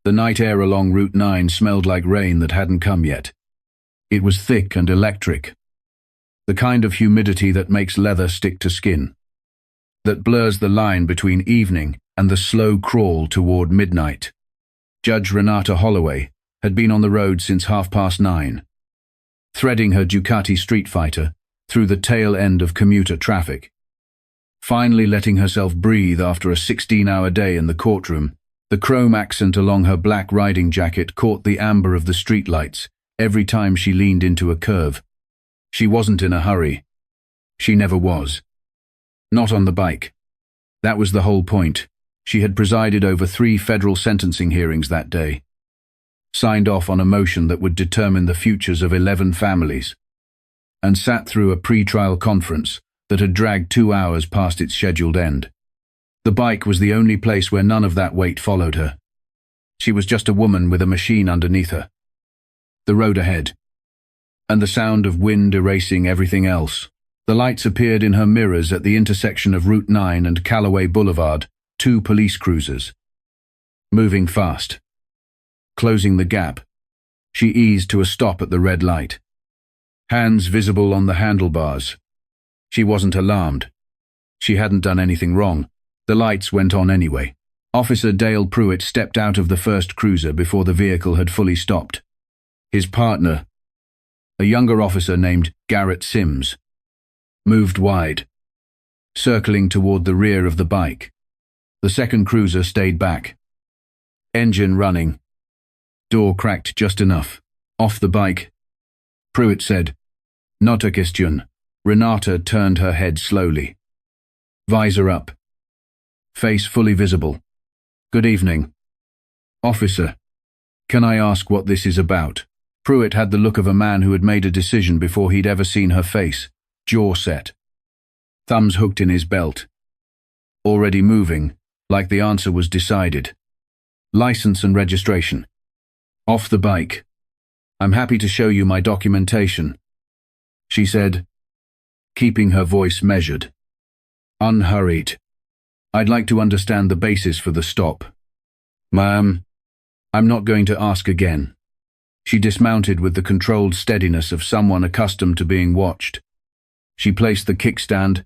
The night air along Route 9 smelled like rain that hadn't come yet. It was thick and electric. The kind of humidity that makes leather stick to skin. That blurs the line between evening and the slow crawl toward midnight. Judge Renata Holloway had been on the road since 9:30, threading her Ducati Street Fighter through the tail end of commuter traffic. Finally letting herself breathe after a 16-hour day in the courtroom, the chrome accent along her black riding jacket caught the amber of the streetlights every time she leaned into a curve. She wasn't in a hurry. She never was. Not on the bike. That was the whole point. She had presided over 3 federal sentencing hearings that day. Signed off on a motion that would determine the futures of 11 families. And sat through a pre-trial conference that had dragged 2 hours past its scheduled end. The bike was the only place where none of that weight followed her. She was just a woman with a machine underneath her. The road ahead. And the sound of wind erasing everything else. The lights appeared in her mirrors at the intersection of Route 9 and Callaway Boulevard, 2 police cruisers. Moving fast. Closing the gap. She eased to a stop at the red light. Hands visible on the handlebars. She wasn't alarmed. She hadn't done anything wrong. The lights went on anyway. Officer Dale Pruitt stepped out of the first cruiser before the vehicle had fully stopped. His partner, a younger officer named Garrett Sims, moved wide, circling toward the rear of the bike. The second cruiser stayed back. Engine running. Door cracked just enough. Off the bike. Pruitt said, "Not a question." Renata turned her head slowly. Visor up. Face fully visible. "Good evening." "Officer, can I ask what this is about?" Pruitt had the look of a man who had made a decision before he'd ever seen her face, jaw set. Thumbs hooked in his belt. Already moving, like the answer was decided. "License and registration." "Off the bike. I'm happy to show you my documentation," she said, keeping her voice measured. Unhurried. "I'd like to understand the basis for the stop." "Ma'am, I'm not going to ask again." She dismounted with the controlled steadiness of someone accustomed to being watched. She placed the kickstand,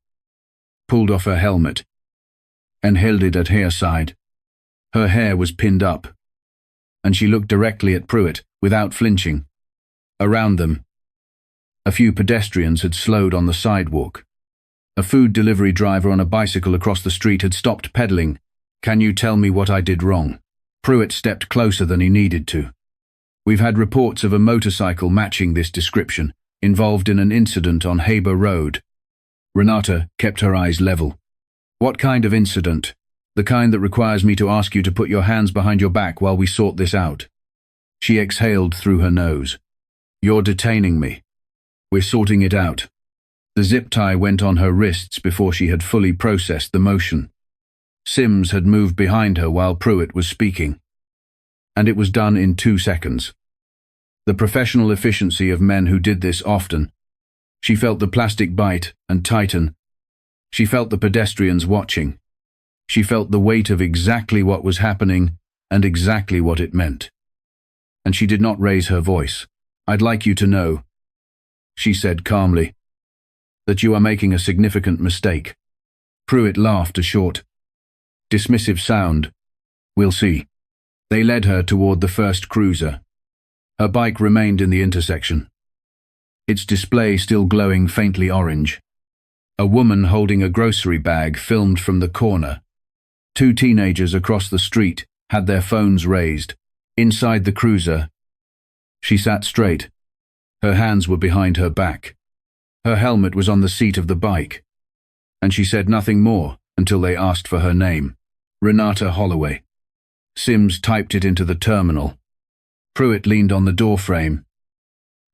pulled off her helmet, and held it at her side. Her hair was pinned up, and she looked directly at Pruitt without flinching. Around them, a few pedestrians had slowed on the sidewalk. A food delivery driver on a bicycle across the street had stopped pedaling. "Can you tell me what I did wrong?" Pruitt stepped closer than he needed to. "We've had reports of a motorcycle matching this description, involved in an incident on Haber Road." Renata kept her eyes level. "What kind of incident?" "The kind that requires me to ask you to put your hands behind your back while we sort this out." She exhaled through her nose. "You're detaining me. We're sorting it out." The zip tie went on her wrists before she had fully processed the motion. Sims had moved behind her while Pruitt was speaking. And it was done in 2 seconds. The professional efficiency of men who did this often. She felt the plastic bite and tighten. She felt the pedestrians watching. She felt the weight of exactly what was happening and exactly what it meant. And she did not raise her voice. "I'd like you to know," she said calmly, "that you are making a significant mistake." Pruitt laughed a short, dismissive sound. "We'll see." They led her toward the first cruiser. Her bike remained in the intersection, its display still glowing faintly orange. A woman holding a grocery bag filmed from the corner. 2 teenagers across the street had their phones raised. Inside the cruiser, she sat straight. Her hands were behind her back. Her helmet was on the seat of the bike, and she said nothing more until they asked for her name. Renata Holloway. Sims typed it into the terminal. Pruitt leaned on the doorframe,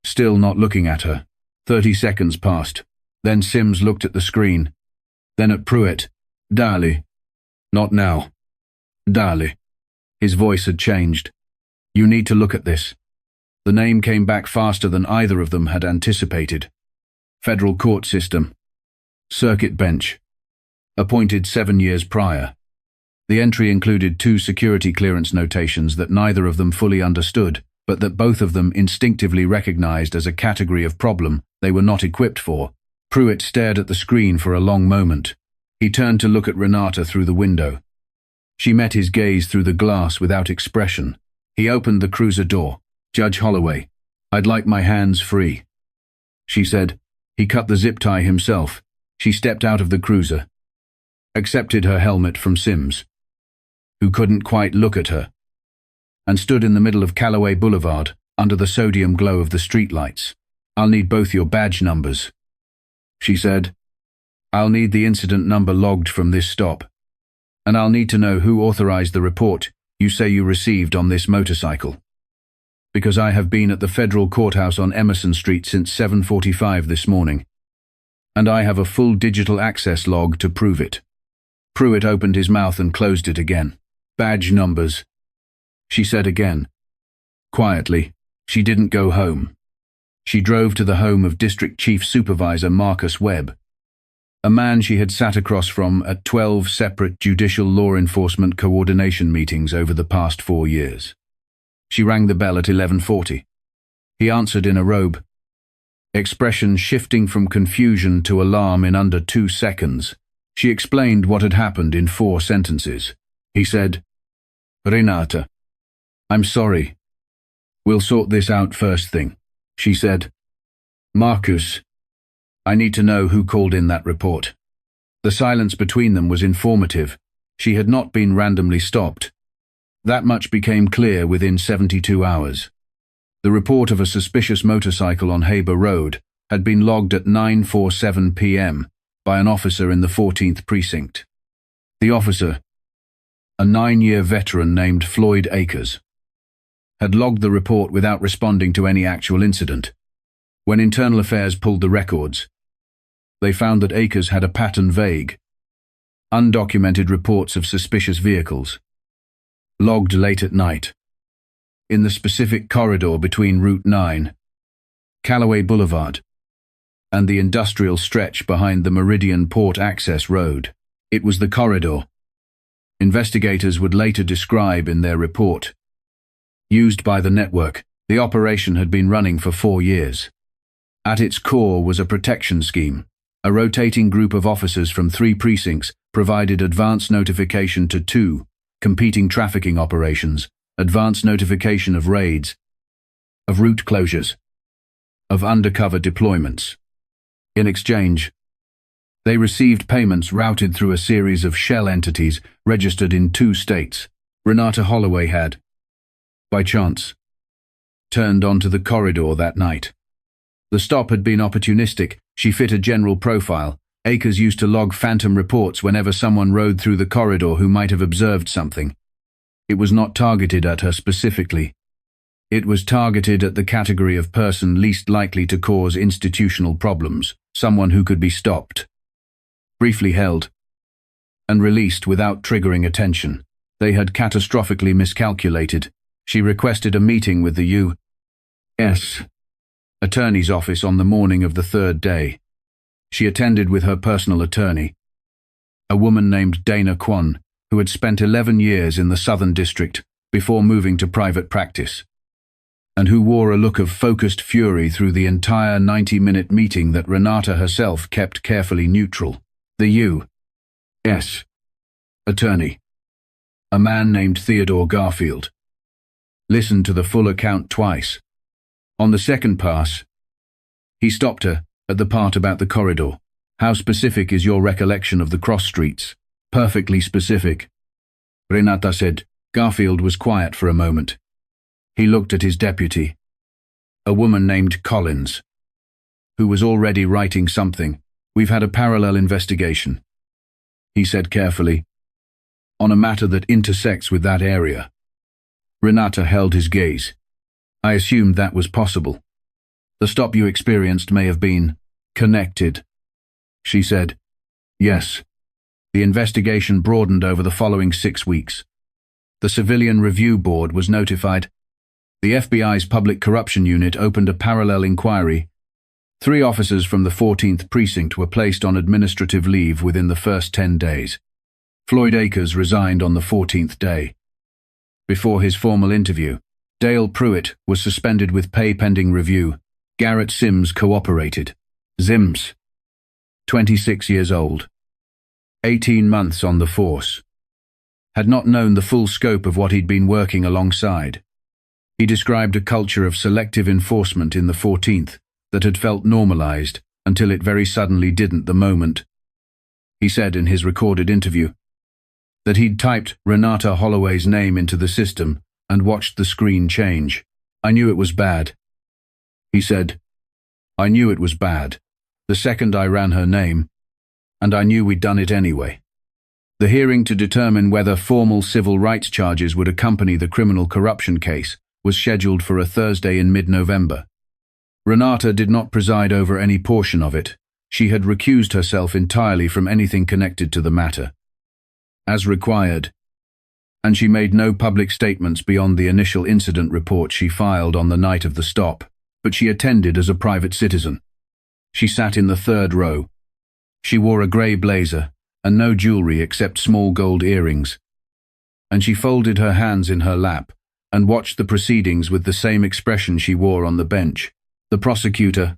still not looking at her. 30 seconds passed. Then Sims looked at the screen, then at Pruitt. "Darlie." "Not now." "Darlie." His voice had changed. "You need to look at this." The name came back faster than either of them had anticipated. Federal court system. Circuit bench. Appointed 7 years prior. The entry included 2 security clearance notations that neither of them fully understood, but that both of them instinctively recognized as a category of problem they were not equipped for. Pruitt stared at the screen for a long moment. He turned to look at Renata through the window. She met his gaze through the glass without expression. He opened the cruiser door. "Judge Holloway, I'd like my hands free," she said. He cut the zip tie himself. She stepped out of the cruiser, accepted her helmet from Sims, who couldn't quite look at her, and stood in the middle of Callaway Boulevard, under the sodium glow of the streetlights. "I'll need both your badge numbers," she said. "I'll need the incident number logged from this stop, and I'll need to know who authorized the report you say you received on this motorcycle. Because I have been at the federal courthouse on Emerson Street since 7:45 this morning, and I have a full digital access log to prove it." Pruitt opened his mouth and closed it again. "Badge numbers," she said again. Quietly, she didn't go home. She drove to the home of District Chief Supervisor Marcus Webb, a man she had sat across from at 12 separate judicial law enforcement coordination meetings over the past 4 years. She rang the bell at 11:40. He answered in a robe, expression shifting from confusion to alarm in under 2 seconds. She explained what had happened in 4 sentences. He said, "Renata, I'm sorry. We'll sort this out first thing," she said. "Marcus, I need to know who called in that report." The silence between them was informative. She had not been randomly stopped. That much became clear within 72 hours. The report of a suspicious motorcycle on Haber Road had been logged at 9:47 p.m. by an officer in the 14th Precinct. The officer, a 9-year veteran named Floyd Akers, had logged the report without responding to any actual incident. When Internal Affairs pulled the records, they found that Akers had a pattern vague, undocumented reports of suspicious vehicles, logged late at night, in the specific corridor between Route 9, Callaway Boulevard, and the industrial stretch behind the Meridian Port Access Road. It was the corridor, investigators would later describe in their report, used by the network. The operation had been running for 4 years. At its core was a protection scheme. A rotating group of officers from 3 precincts provided advance notification to 2 competing trafficking operations, advance notification of raids, of route closures, of undercover deployments. In exchange, they received payments routed through a series of shell entities registered in 2 states. Renata Holloway had, by chance, turned onto the corridor that night. The stop had been opportunistic. She fit a general profile. Akers used to log phantom reports whenever someone rode through the corridor who might have observed something. It was not targeted at her specifically. It was targeted at the category of person least likely to cause institutional problems, someone who could be stopped, briefly held, and released without triggering attention. They had catastrophically miscalculated. She requested a meeting with the U.S. Attorney's office on the morning of the 3rd day. She attended with her personal attorney, a woman named Dana Kwon, who had spent 11 years in the Southern District before moving to private practice, and who wore a look of focused fury through the entire 90-minute meeting that Renata herself kept carefully neutral. The U.S. Attorney, a man named Theodore Garfield, listened to the full account twice. On the second pass, he stopped her at the part about the corridor. "How specific is your recollection of the cross streets?" "Perfectly specific," Renata said. Garfield was quiet for a moment. He looked at his deputy, a woman named Collins, who was already writing something. "We've had a parallel investigation," he said carefully, "on a matter that intersects with that area." Renata held his gaze. "I assumed that was possible. The stop you experienced may have been connected," she said. "Yes." The investigation broadened over the following 6 weeks. The Civilian Review Board was notified. The FBI's Public Corruption Unit opened a parallel inquiry. 3 officers from the 14th Precinct were placed on administrative leave within the first 10 days. Floyd Akers resigned on the 14th day. Before his formal interview, Dale Pruitt was suspended with pay pending review. Garrett Sims cooperated. Sims, 26 years old, 18 months on the force, had not known the full scope of what he'd been working alongside. He described a culture of selective enforcement in the 14th that had felt normalized until it very suddenly didn't the moment. He said in his recorded interview that he'd typed Renata Holloway's name into the system and watched the screen change. I knew it was bad. He said, I knew it was bad the second I ran her name, and I knew we'd done it anyway. The hearing to determine whether formal civil rights charges would accompany the criminal corruption case was scheduled for a Thursday in mid-November. Renata did not preside over any portion of it. She had recused herself entirely from anything connected to the matter, as required, and she made no public statements beyond the initial incident report she filed on the night of the stop, but she attended as a private citizen. She sat in the third row. She wore a grey blazer and no jewelry except small gold earrings, and she folded her hands in her lap and watched the proceedings with the same expression she wore on the bench. The prosecutor,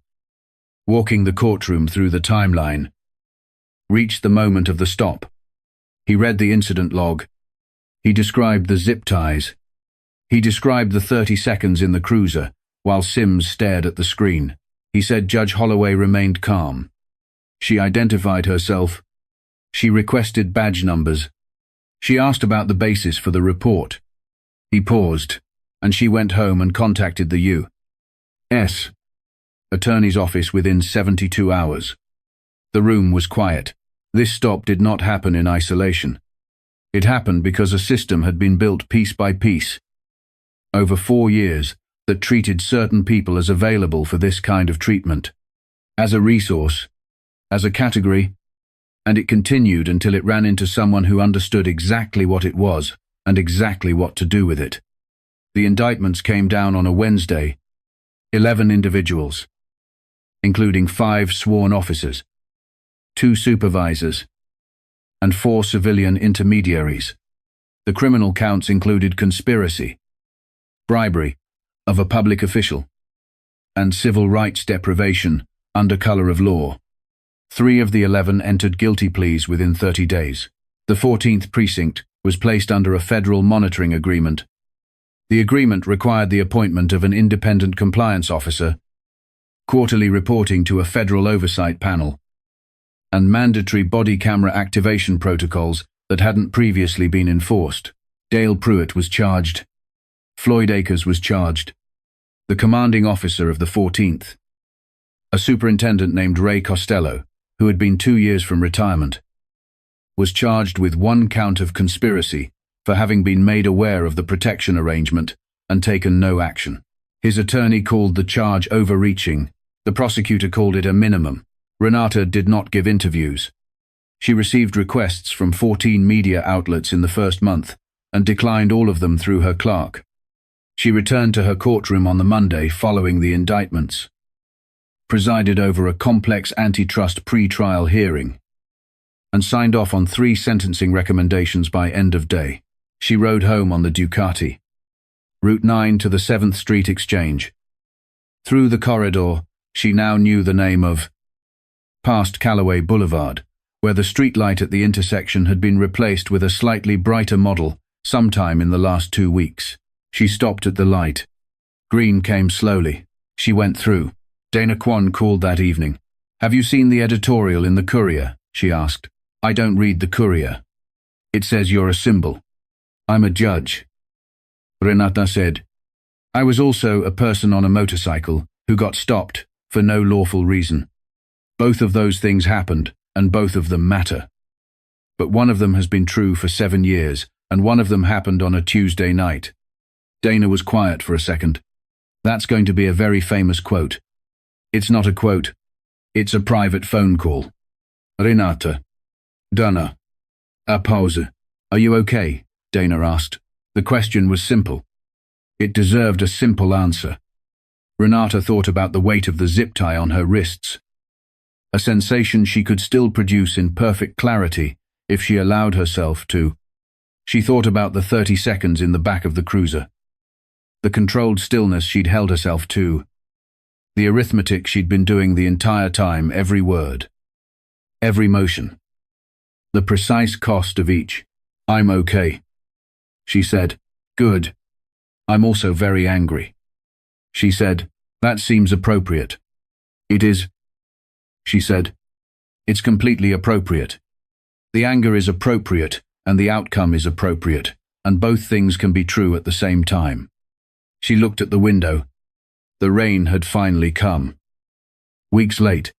walking the courtroom through the timeline, reached the moment of the stop. He read the incident log. He described the zip ties. He described the 30 seconds in the cruiser while Sims stared at the screen. He said Judge Holloway remained calm. She identified herself. She requested badge numbers. She asked about the basis for the report. He paused, and she went home and contacted the U.S. Attorney's office within 72 hours. The room was quiet. This stop did not happen in isolation. It happened because a system had been built piece by piece over 4 years that treated certain people as available for this kind of treatment, as a resource, as a category, and it continued until it ran into someone who understood exactly what it was and exactly what to do with it. The indictments came down on a Wednesday. 11 individuals, including 5 sworn officers, 2 supervisors, and 4 civilian intermediaries. The criminal counts included conspiracy, bribery of a public official, and civil rights deprivation under color of law. 3 of the 11 entered guilty pleas within 30 days. The 14th precinct was placed under a federal monitoring agreement. The agreement required the appointment of an independent compliance officer, quarterly reporting to a federal oversight panel, and mandatory body camera activation protocols that hadn't previously been enforced. Dale Pruitt was charged. Floyd Akers was charged. The commanding officer of the 14th, a superintendent named Ray Costello, who had been 2 years from retirement, was charged with 1 count of conspiracy for having been made aware of the protection arrangement and taken no action. His attorney called the charge overreaching. The prosecutor called it a minimum. Renata did not give interviews. She received requests from 14 media outlets in the first month and declined all of them through her clerk. She returned to her courtroom on the Monday following the indictments, presided over a complex antitrust pre-trial hearing, and signed off on 3 sentencing recommendations by end of day. She rode home on the Ducati, Route 9 to the 7th Street Exchange. Through the corridor, she now knew the name of, past Callaway Boulevard, where the streetlight at the intersection had been replaced with a slightly brighter model sometime in the last 2 weeks. She stopped at the light. Green came slowly. She went through. Dana Kwon called that evening. Have you seen the editorial in the Courier? She asked. I don't read the Courier. It says you're a symbol. I'm a judge. Renata said. I was also a person on a motorcycle who got stopped for no lawful reason. Both of those things happened, and both of them matter. But one of them has been true for 7 years, and one of them happened on a Tuesday night. Dana was quiet for a second. That's going to be a very famous quote. It's not a quote. It's a private phone call. Renata. Dana. A pause. Are you okay? Dana asked. The question was simple. It deserved a simple answer. Renata thought about the weight of the zip tie on her wrists, a sensation she could still produce in perfect clarity, if she allowed herself to. She thought about the 30 seconds in the back of the cruiser. The controlled stillness she'd held herself to. The arithmetic she'd been doing the entire time, every word. Every motion. The precise cost of each. I'm okay. She said, good. I'm also very angry. She said, that seems appropriate. It is. She said, it's completely appropriate. The anger is appropriate, and the outcome is appropriate, and both things can be true at the same time. She looked at the window. The rain had finally come. Weeks late.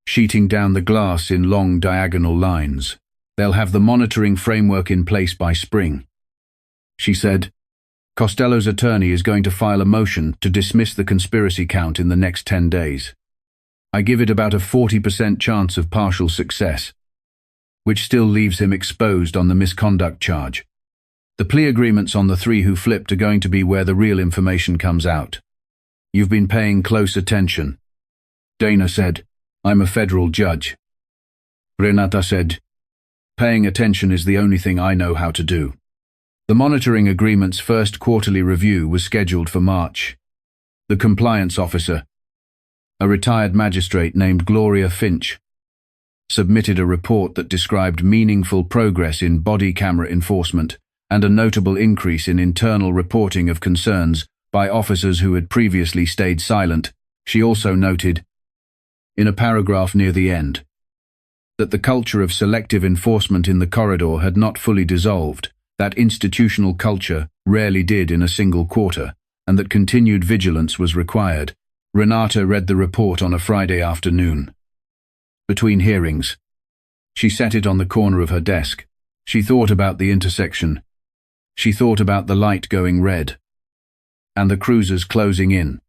Sheeting down the glass in long diagonal lines. They'll have the monitoring framework in place by spring. She said, Costello's attorney is going to file a motion to dismiss the conspiracy count in the next 10 days. I give it about a 40% chance of partial success, which still leaves him exposed on the misconduct charge. The plea agreements on the 3 who flipped are going to be where the real information comes out. You've been paying close attention. Dana said, I'm a federal judge. Renata said, paying attention is the only thing I know how to do. The monitoring agreement's first quarterly review was scheduled for March. The compliance officer, a retired magistrate named Gloria Finch, submitted a report that described meaningful progress in body camera enforcement and a notable increase in internal reporting of concerns by officers who had previously stayed silent. She also noted, in a paragraph near the end, that the culture of selective enforcement in the corridor had not fully dissolved, that institutional culture rarely did in a single quarter, and that continued vigilance was required. Renata read the report on a Friday afternoon. Between hearings, she set it on the corner of her desk. She thought about the intersection. She thought about the light going red, and the cruisers closing in,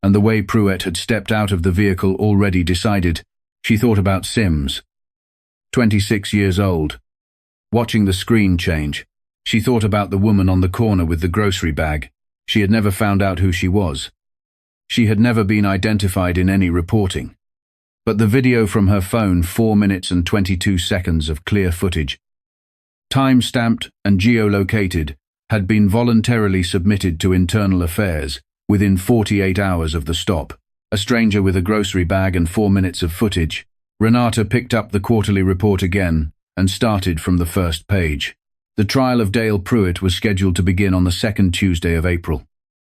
and the way Pruitt had stepped out of the vehicle already decided. She thought about Sims, 26 years old, watching the screen change. She thought about the woman on the corner with the grocery bag. She had never found out who she was. She had never been identified in any reporting. But the video from her phone, 4 minutes and 22 seconds of clear footage, time-stamped and geolocated, had been voluntarily submitted to Internal Affairs within 48 hours of the stop. A stranger with a grocery bag and 4 minutes of footage. Renata picked up the quarterly report again and started from the first page. The trial of Dale Pruitt was scheduled to begin on the second Tuesday of April.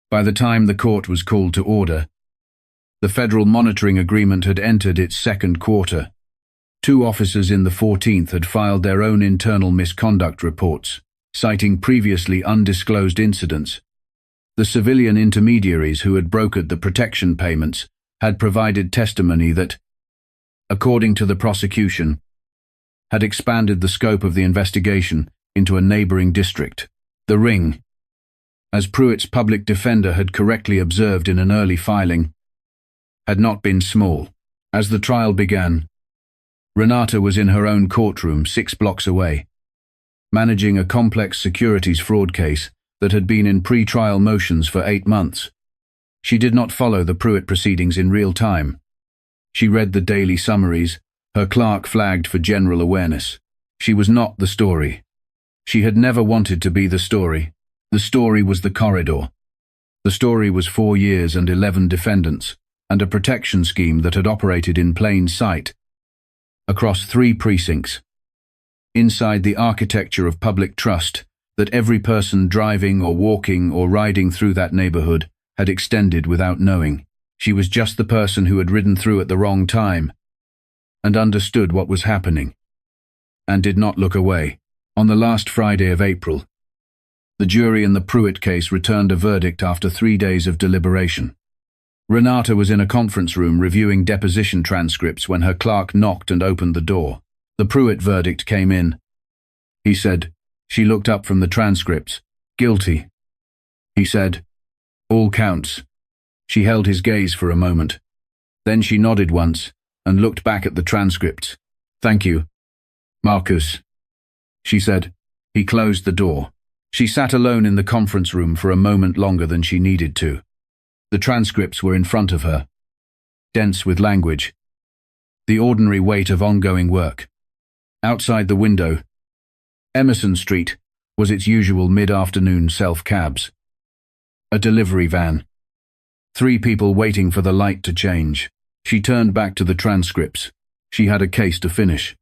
By the time the court was called to order, the federal monitoring agreement had entered its second quarter. 2 officers in the 14th had filed their own internal misconduct reports, citing previously undisclosed incidents. The civilian intermediaries who had brokered the protection payments had provided testimony that, according to the prosecution, had expanded the scope of the investigation into a neighboring district. The ring, as Pruitt's public defender had correctly observed in an early filing, had not been small. As the trial began, Renata was in her own courtroom 6 blocks away, managing a complex securities fraud case that had been in pre-trial motions for 8 months. She did not follow the Pruitt proceedings in real time. She read the daily summaries. Her clerk flagged for general awareness. She was not the story. She had never wanted to be the story. The story was the corridor. The story was 4 years and 11 defendants, and a protection scheme that had operated in plain sight across 3 precincts. Inside the architecture of public trust that every person driving or walking or riding through that neighborhood had extended without knowing. She was just the person who had ridden through at the wrong time and understood what was happening and did not look away. On the last Friday of April, the jury in the Pruitt case returned a verdict after 3 days of deliberation. Renata was in a conference room reviewing deposition transcripts when her clerk knocked and opened the door. The Pruitt verdict came in. He said. She looked up from the transcripts. Guilty. He said. All counts. She held his gaze for a moment. Then she nodded once and looked back at the transcripts. Thank you, Marcus, she said. He closed the door. She sat alone in the conference room for a moment longer than she needed to. The transcripts were in front of her, dense with language, the ordinary weight of ongoing work. Outside the window, Emerson Street, was its usual mid-afternoon self-cabs. A delivery van. 3 people waiting for the light to change. She turned back to the transcripts. She had a case to finish.